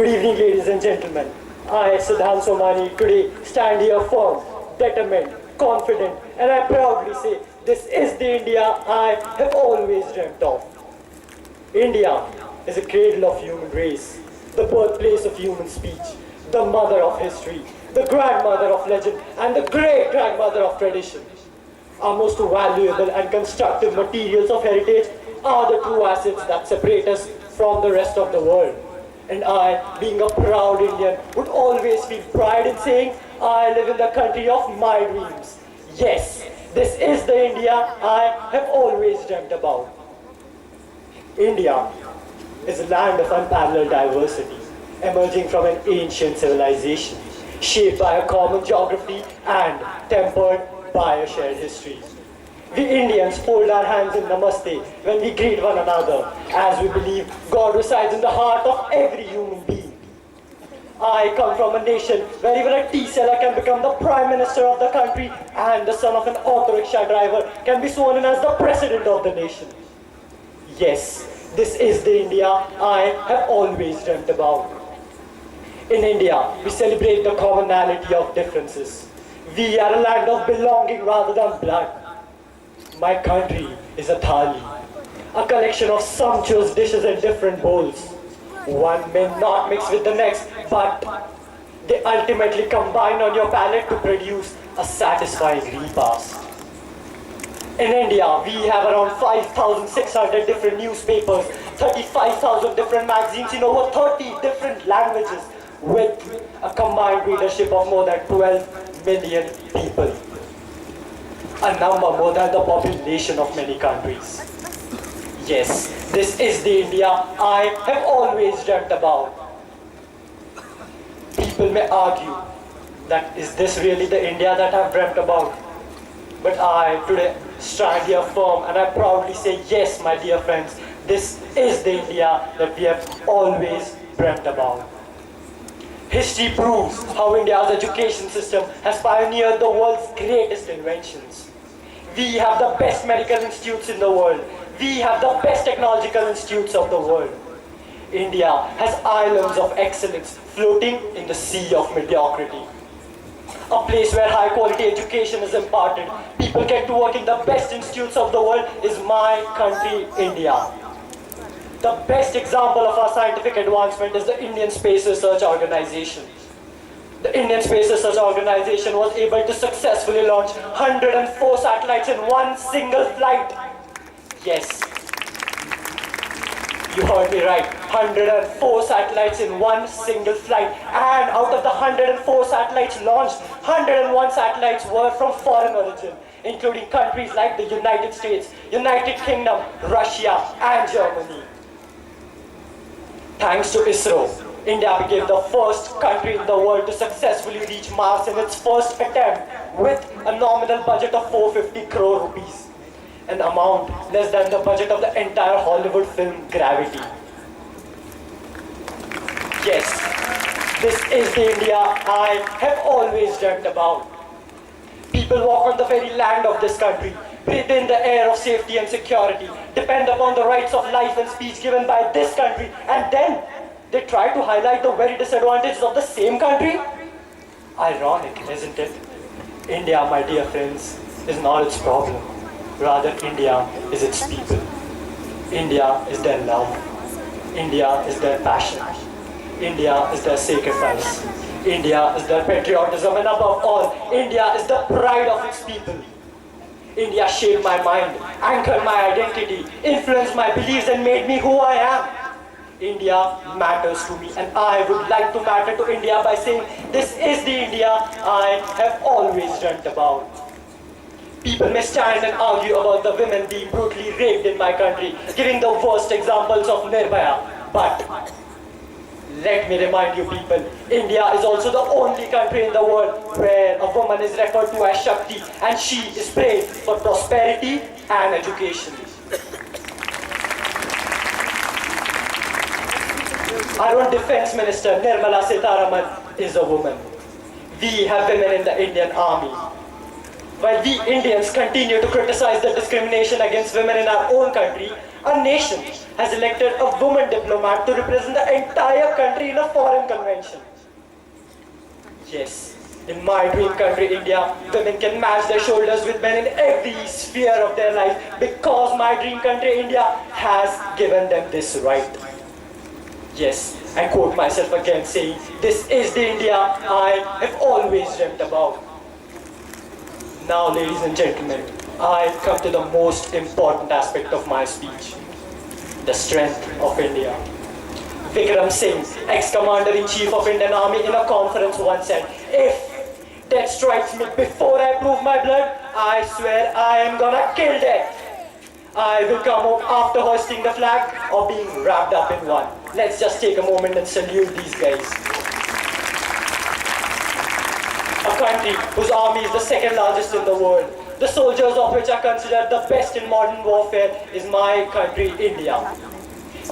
Good evening, ladies and gentlemen. I, Siddhant Somani, today stand here firm, determined, confident, and I proudly say this is the India I have always dreamt of. India is a cradle of human race, the birthplace of human speech, the mother of history, the grandmother of legend, and the great-grandmother of tradition. Our most valuable and constructive materials of heritage are the true assets that separate us from the rest of the world. And I, being a proud Indian, would always feel pride in saying, I live in the country of my dreams. Yes, this is the India I have always dreamt about. India is a land of unparalleled diversity, emerging from an ancient civilization, shaped by a common geography and tempered by a shared history. We Indians fold our hands in namaste when we greet one another, as we believe God resides in the heart of every human being. I come from a nation where even a tea seller can become the Prime Minister of the country and the son of an auto rickshaw driver can be sworn in as the President of the nation. Yes, this is the India I have always dreamt about. In India, we celebrate the commonality of differences. We are a land of belonging rather than blood. My country is a thali, a collection of sumptuous dishes in different bowls. One may not mix with the next, but they ultimately combine on your palate to produce a satisfying repast. In India, we have around 5,600 different newspapers, 35,000 different magazines in over 30 different languages, with a combined readership of more than 12 million people. A number more than the population of many countries. Yes, this is the India I have always dreamt about. People may argue that is this really the India that I've dreamt about? But I today stand here firm and I proudly say yes, my dear friends, this is the India that we have always dreamt about. History proves how India's education system has pioneered the world's greatest inventions. We have the best medical institutes in the world. We have the best technological institutes of the world. India has islands of excellence floating in the sea of mediocrity. A place where high quality education is imparted. People get to work in the best institutes of the world is my country, India. The best example of our scientific advancement is the Indian Space Research Organization. The Indian Space Research Organization was able to successfully launch 104 satellites in one single flight. Yes, you heard me right, 104 satellites in one single flight. And out of the 104 satellites launched, 101 satellites were from foreign origin, including countries like the United States, United Kingdom, Russia, and Germany. Thanks to ISRO, India became the first country in the world to successfully reach Mars in its first attempt with a nominal budget of 450 crore rupees, an amount less than the budget of the entire Hollywood film Gravity. Yes, this is the India I have always dreamt about. People walk on the very land of this country, breathe in the air of safety and security, depend upon the rights of life and speech given by this country, and then they try to highlight the very disadvantages of the same country? Ironic, isn't it? India, my dear friends, is not its problem. Rather, India is its people. India is their love. India is their passion. India is their sacrifice. India is their patriotism, and above all, India is the pride of its people. India shaped my mind, anchored my identity, influenced my beliefs, and made me who I am. India matters to me, and I would like to matter to India by saying this is the India I have always dreamt about. People may stand and argue about the women being brutally raped in my country, giving the worst examples of Nirbhaya, but let me remind you people, India is also the only country in the world where a woman is referred to as Shakti, and she is praised for prosperity and education. Our own Defense Minister Nirmala Sitharaman is a woman. We have women in the Indian Army. While we Indians continue to criticize the discrimination against women in our own country, A nation has elected a woman diplomat to represent the entire country in a foreign convention. Yes, in my dream country, India, women can match their shoulders with men in every sphere of their life because my dream country, India, has given them this right. Yes, I quote myself again saying, this is the India I have always dreamt about. Now, ladies and gentlemen, I come to the most important aspect of my speech, the strength of India. Vikram Singh, ex-commander-in-chief of Indian Army in a conference once said, if death strikes me before I prove my blood, I swear I am gonna kill death. I will come home after hoisting the flag or being wrapped up in one. Let's just take a moment and salute these guys. A country whose army is the second largest in the world, the soldiers of which are considered the best in modern warfare, is my country, India.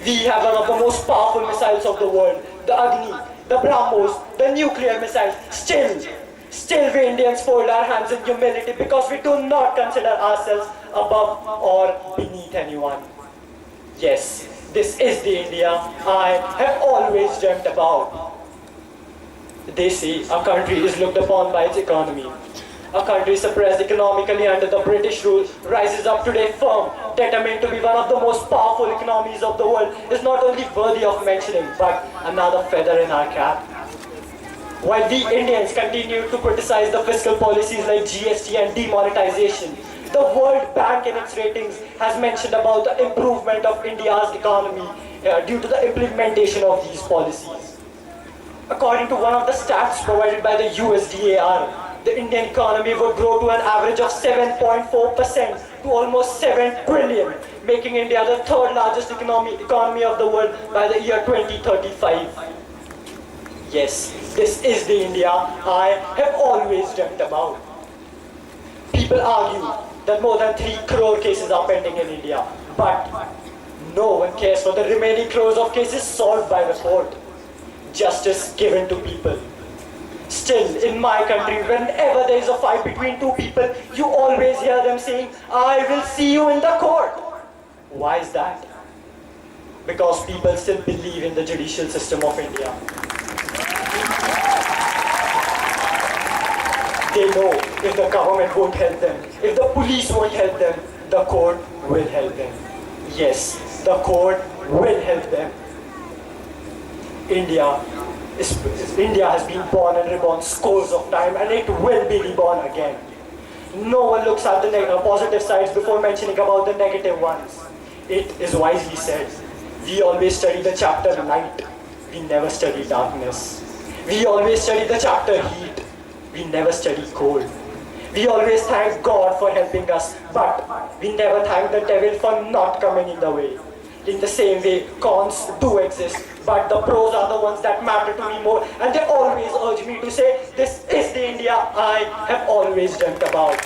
We have one of the most powerful missiles of the world, the Agni, the BrahMos, the nuclear missiles. Still we Indians fold our hands in humility because we do not consider ourselves above or beneath anyone. Yes, this is the India I have always dreamt about. They say a country is looked upon by its economy. A country suppressed economically under the British rule rises up today firm, determined to be one of the most powerful economies of the world, is not only worthy of mentioning, but another feather in our cap. While we Indians continue to criticize the fiscal policies like GST and demonetization, the World Bank in its ratings has mentioned about the improvement of India's economy due to the implementation of these policies. According to one of the stats provided by the USDAR, the Indian economy would grow to an average of 7.4% to almost 7 trillion, making India the third largest economy of the world by the year 2035. Yes, this is the India I have always dreamt about. People argue that more than 3 crore cases are pending in India, but no one cares for the remaining crores of cases solved by the court. Justice given to people. Still, in my country, whenever there is a fight between two people, you always hear them saying, I will see you in the court. Why is that? Because people still believe in the judicial system of India. They know if the government won't help them, if the police won't help them, the court will help them. Yes, the court will help them. India has been born and reborn scores of times, and it will be reborn again. No one looks at the positive sides before mentioning about the negative ones. It is wisely said, we always study the chapter light, we never study darkness. We always study the chapter heat, we never study cold. We always thank God for helping us, but we never thank the devil for not coming in the way. In the same way, cons do exist, but the pros are the ones that matter to me more, and they always urge me to say, this is the India I have always dreamt about.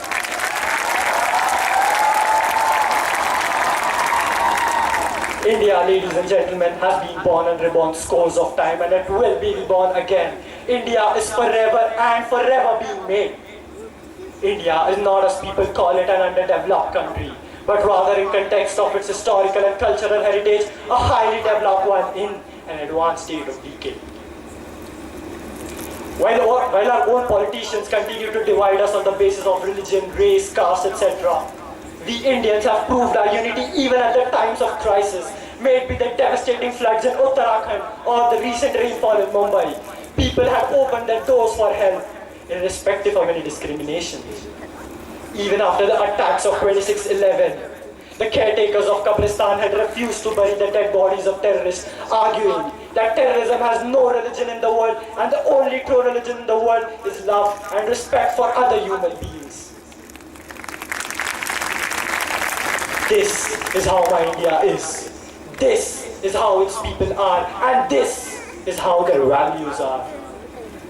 India, ladies and gentlemen, has been born and reborn scores of times, and it will be reborn again. India is forever and forever being made. India is not, as people call it, an underdeveloped country, but rather in context of its historical and cultural heritage, a highly developed one in an advanced state of decay. While our own politicians continue to divide us on the basis of religion, race, caste, etc., we Indians have proved our unity even at the times of crisis, may it be the devastating floods in Uttarakhand or the recent rainfall in Mumbai. People have opened their doors for help, irrespective of any discrimination. Even after the attacks of 26/11, the caretakers of Kabristan had refused to bury the dead bodies of terrorists, arguing that terrorism has no religion in the world and the only true religion in the world is love and respect for other human beings. This is how my India is. This is how its people are, and this is how their values are.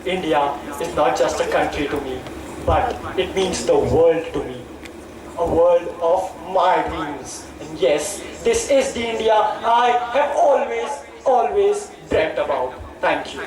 India is not just a country to me, but it means the world to me. A world of my dreams. And yes, this is the India I have always dreamt about. Thank you.